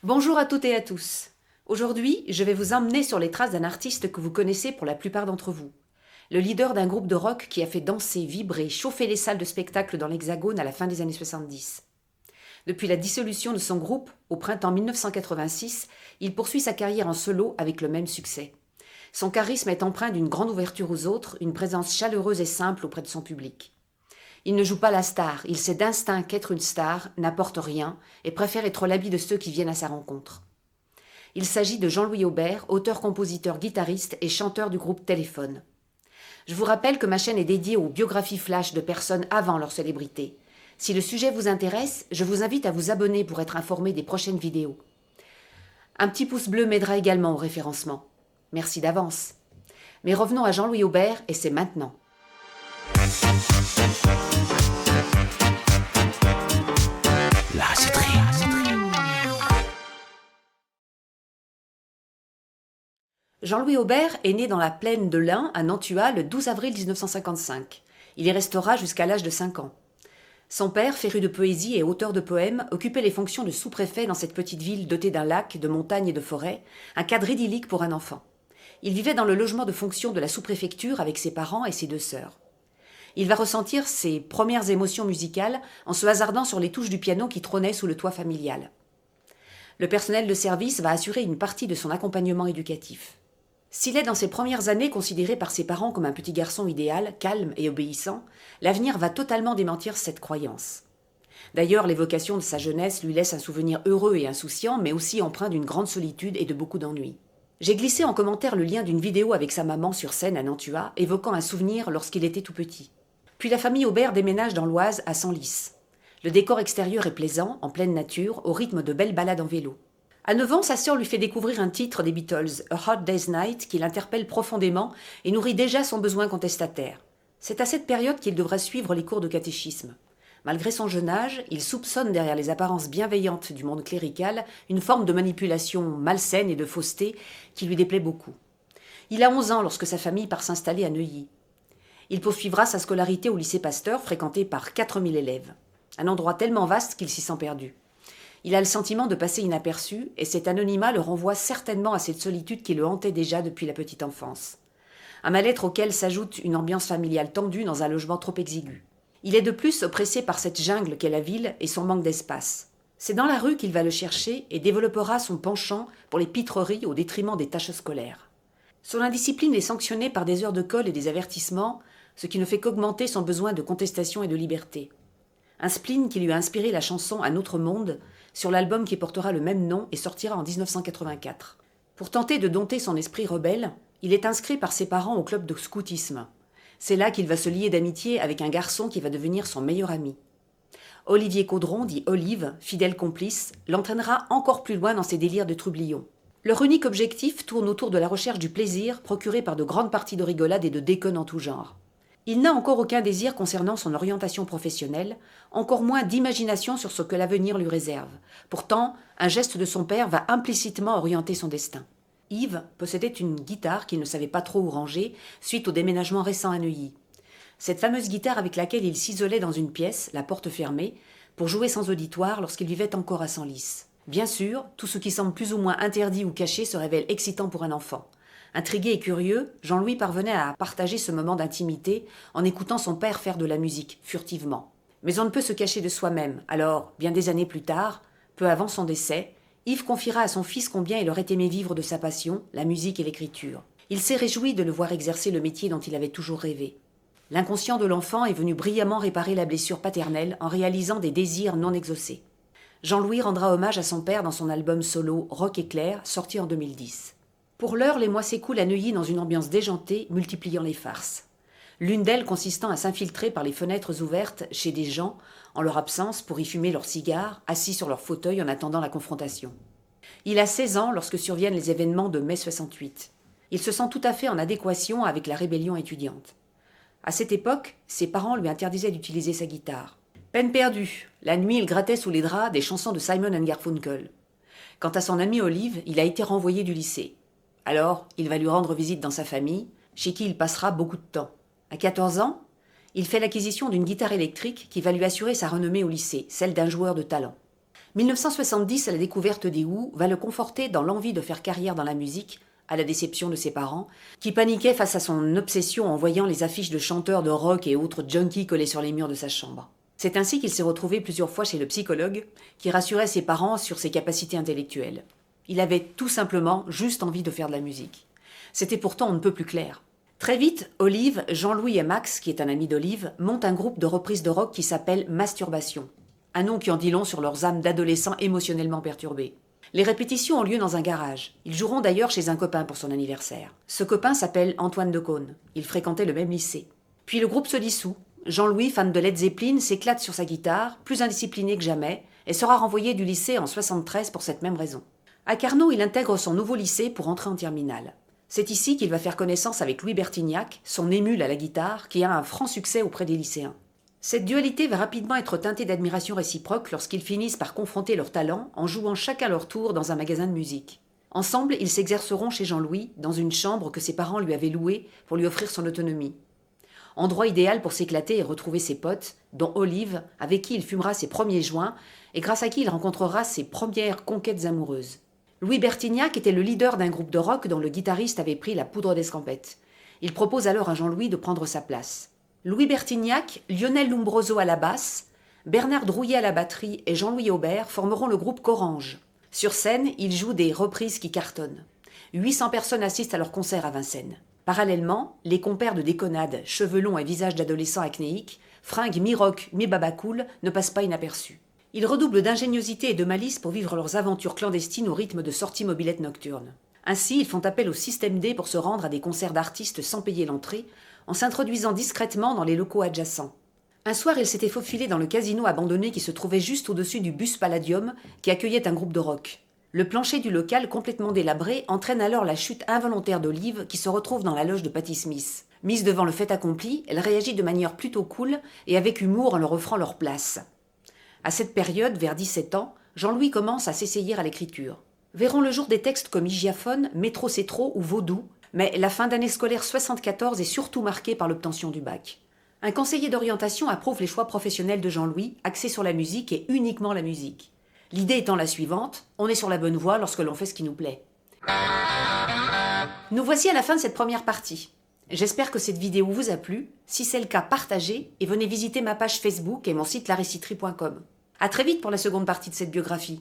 Bonjour à toutes et à tous. Aujourd'hui, je vais vous emmener sur les traces d'un artiste que vous connaissez pour la plupart d'entre vous. Le leader d'un groupe de rock qui a fait danser, vibrer, chauffer les salles de spectacle dans l'Hexagone à la fin des années 70. Depuis la dissolution de son groupe, au printemps 1986, il poursuit sa carrière en solo avec le même succès. Son charisme est empreint d'une grande ouverture aux autres, une présence chaleureuse et simple auprès de son public. Il ne joue pas la star, il sait d'instinct qu'être une star n'apporte rien et préfère être l'habit de ceux qui viennent à sa rencontre. Il s'agit de Jean-Louis Aubert, auteur-compositeur, guitariste et chanteur du groupe Téléphone. Je vous rappelle que ma chaîne est dédiée aux biographies flash de personnes avant leur célébrité. Si le sujet vous intéresse, je vous invite à vous abonner pour être informé des prochaines vidéos. Un petit pouce bleu m'aidera également au référencement. Merci d'avance. Mais revenons à Jean-Louis Aubert et c'est maintenant. La citrie. Jean-Louis Aubert est né dans la plaine de l'Ain, à Nantua, le 12 avril 1955. Il y restera jusqu'à l'âge de 5 ans. Son père, féru de poésie et auteur de poèmes, occupait les fonctions de sous-préfet dans cette petite ville dotée d'un lac, de montagnes et de forêts, un cadre idyllique pour un enfant. Il vivait dans le logement de fonction de la sous-préfecture avec ses parents et ses 2 sœurs. Il va ressentir ses premières émotions musicales en se hasardant sur les touches du piano qui trônait sous le toit familial. Le personnel de service va assurer une partie de son accompagnement éducatif. S'il est dans ses premières années considéré par ses parents comme un petit garçon idéal, calme et obéissant, l'avenir va totalement démentir cette croyance. D'ailleurs, l'évocation de sa jeunesse lui laisse un souvenir heureux et insouciant, mais aussi empreint d'une grande solitude et de beaucoup d'ennuis. J'ai glissé en commentaire le lien d'une vidéo avec sa maman sur scène à Nantua, évoquant un souvenir lorsqu'il était tout petit. Puis la famille Aubert déménage dans l'Oise, à Senlis. Le décor extérieur est plaisant, en pleine nature, au rythme de belles balades en vélo. À 9 ans, sa sœur lui fait découvrir un titre des Beatles, A Hot Day's Night, qui l'interpelle profondément et nourrit déjà son besoin contestataire. C'est à cette période qu'il devra suivre les cours de catéchisme. Malgré son jeune âge, il soupçonne derrière les apparences bienveillantes du monde clérical une forme de manipulation malsaine et de fausseté qui lui déplaît beaucoup. Il a 11 ans lorsque sa famille part s'installer à Neuilly. Il poursuivra sa scolarité au lycée Pasteur, fréquenté par 4000 élèves. Un endroit tellement vaste qu'il s'y sent perdu. Il a le sentiment de passer inaperçu, et cet anonymat le renvoie certainement à cette solitude qui le hantait déjà depuis la petite enfance. Un mal-être auquel s'ajoute une ambiance familiale tendue dans un logement trop exigu. Il est de plus oppressé par cette jungle qu'est la ville et son manque d'espace. C'est dans la rue qu'il va le chercher et développera son penchant pour les pitreries au détriment des tâches scolaires. Son indiscipline est sanctionnée par des heures de colle et des avertissements, ce qui ne fait qu'augmenter son besoin de contestation et de liberté. Un spleen qui lui a inspiré la chanson Un autre monde, sur l'album qui portera le même nom et sortira en 1984. Pour tenter de dompter son esprit rebelle, il est inscrit par ses parents au club de scoutisme. C'est là qu'il va se lier d'amitié avec un garçon qui va devenir son meilleur ami. Olivier Caudron, dit Olive, fidèle complice, l'entraînera encore plus loin dans ses délires de trublion. Leur unique objectif tourne autour de la recherche du plaisir procuré par de grandes parties de rigolade et de déconne en tout genre. Il n'a encore aucun désir concernant son orientation professionnelle, encore moins d'imagination sur ce que l'avenir lui réserve. Pourtant, un geste de son père va implicitement orienter son destin. Yves possédait une guitare qu'il ne savait pas trop où ranger, suite au déménagement récent à Neuilly. Cette fameuse guitare avec laquelle il s'isolait dans une pièce, la porte fermée, pour jouer sans auditoire lorsqu'il vivait encore à Senlis. Bien sûr, tout ce qui semble plus ou moins interdit ou caché se révèle excitant pour un enfant. Intrigué et curieux, Jean-Louis parvenait à partager ce moment d'intimité en écoutant son père faire de la musique, furtivement. Mais on ne peut se cacher de soi-même, alors, bien des années plus tard, peu avant son décès, Yves confiera à son fils combien il aurait aimé vivre de sa passion, la musique et l'écriture. Il s'est réjoui de le voir exercer le métier dont il avait toujours rêvé. L'inconscient de l'enfant est venu brillamment réparer la blessure paternelle en réalisant des désirs non exaucés. Jean-Louis rendra hommage à son père dans son album solo Rock éclair, sorti en 2010. Pour l'heure, les mois s'écoulent à Neuilly dans une ambiance déjantée, multipliant les farces. L'une d'elles consistant à s'infiltrer par les fenêtres ouvertes chez des gens, en leur absence, pour y fumer leurs cigares, assis sur leur fauteuil en attendant la confrontation. Il a 16 ans lorsque surviennent les événements de mai 68. Il se sent tout à fait en adéquation avec la rébellion étudiante. À cette époque, ses parents lui interdisaient d'utiliser sa guitare. Peine perdue. La nuit, il grattait sous les draps des chansons de Simon & Garfunkel. Quant à son ami Olive, il a été renvoyé du lycée. Alors, il va lui rendre visite dans sa famille, chez qui il passera beaucoup de temps. À 14 ans, il fait l'acquisition d'une guitare électrique qui va lui assurer sa renommée au lycée, celle d'un joueur de talent. 1970, à la découverte des Who, va le conforter dans l'envie de faire carrière dans la musique, à la déception de ses parents, qui paniquaient face à son obsession en voyant les affiches de chanteurs de rock et autres junkies collées sur les murs de sa chambre. C'est ainsi qu'il s'est retrouvé plusieurs fois chez le psychologue, qui rassurait ses parents sur ses capacités intellectuelles. Il avait tout simplement juste envie de faire de la musique. C'était pourtant on ne peut plus clair. Très vite, Olive, Jean-Louis et Max, qui est un ami d'Olive, montent un groupe de reprises de rock qui s'appelle Masturbation. Un nom qui en dit long sur leurs âmes d'adolescents émotionnellement perturbés. Les répétitions ont lieu dans un garage. Ils joueront d'ailleurs chez un copain pour son anniversaire. Ce copain s'appelle Antoine Decaune. Ils fréquentaient le même lycée. Puis le groupe se dissout. Jean-Louis, fan de Led Zeppelin, s'éclate sur sa guitare, plus indiscipliné que jamais, et sera renvoyé du lycée en 1973 pour cette même raison. À Carnot, il intègre son nouveau lycée pour entrer en terminale. C'est ici qu'il va faire connaissance avec Louis Bertignac, son émule à la guitare, qui a un franc succès auprès des lycéens. Cette dualité va rapidement être teintée d'admiration réciproque lorsqu'ils finissent par confronter leurs talents en jouant chacun leur tour dans un magasin de musique. Ensemble, ils s'exerceront chez Jean-Louis, dans une chambre que ses parents lui avaient louée pour lui offrir son autonomie. Endroit idéal pour s'éclater et retrouver ses potes, dont Olive, avec qui il fumera ses premiers joints et grâce à qui il rencontrera ses premières conquêtes amoureuses. Louis Bertignac était le leader d'un groupe de rock dont le guitariste avait pris la poudre d'escampette. Il propose alors à Jean-Louis de prendre sa place. Louis Bertignac, Lionel Lombroso à la basse, Bernard Drouillet à la batterie et Jean-Louis Aubert formeront le groupe Corange. Sur scène, ils jouent des reprises qui cartonnent. 800 personnes assistent à leur concert à Vincennes. Parallèlement, les compères de déconnade, cheveux longs et visage d'adolescents acnéiques, fringues mi-rock, mi-babacool, ne passent pas inaperçus. Ils redoublent d'ingéniosité et de malice pour vivre leurs aventures clandestines au rythme de sorties mobylettes nocturnes. Ainsi, ils font appel au système D pour se rendre à des concerts d'artistes sans payer l'entrée, en s'introduisant discrètement dans les locaux adjacents. Un soir, ils s'étaient faufilés dans le casino abandonné qui se trouvait juste au-dessus du bus Palladium qui accueillait un groupe de rock. Le plancher du local, complètement délabré, entraîne alors la chute involontaire d'Olive qui se retrouve dans la loge de Patti Smith. Mise devant le fait accompli, elle réagit de manière plutôt cool et avec humour en leur offrant leur place. À cette période, vers 17 ans, Jean-Louis commence à s'essayer à l'écriture. Verront le jour des textes comme Hygiaphone, Métro c'est trop ou Vaudou, mais la fin d'année scolaire 74 est surtout marquée par l'obtention du bac. Un conseiller d'orientation approuve les choix professionnels de Jean-Louis, axés sur la musique et uniquement la musique. L'idée étant la suivante, on est sur la bonne voie lorsque l'on fait ce qui nous plaît. Nous voici à la fin de cette première partie. J'espère que cette vidéo vous a plu. Si c'est le cas, partagez et venez visiter ma page Facebook et mon site laréciterie.com. À très vite pour la seconde partie de cette biographie.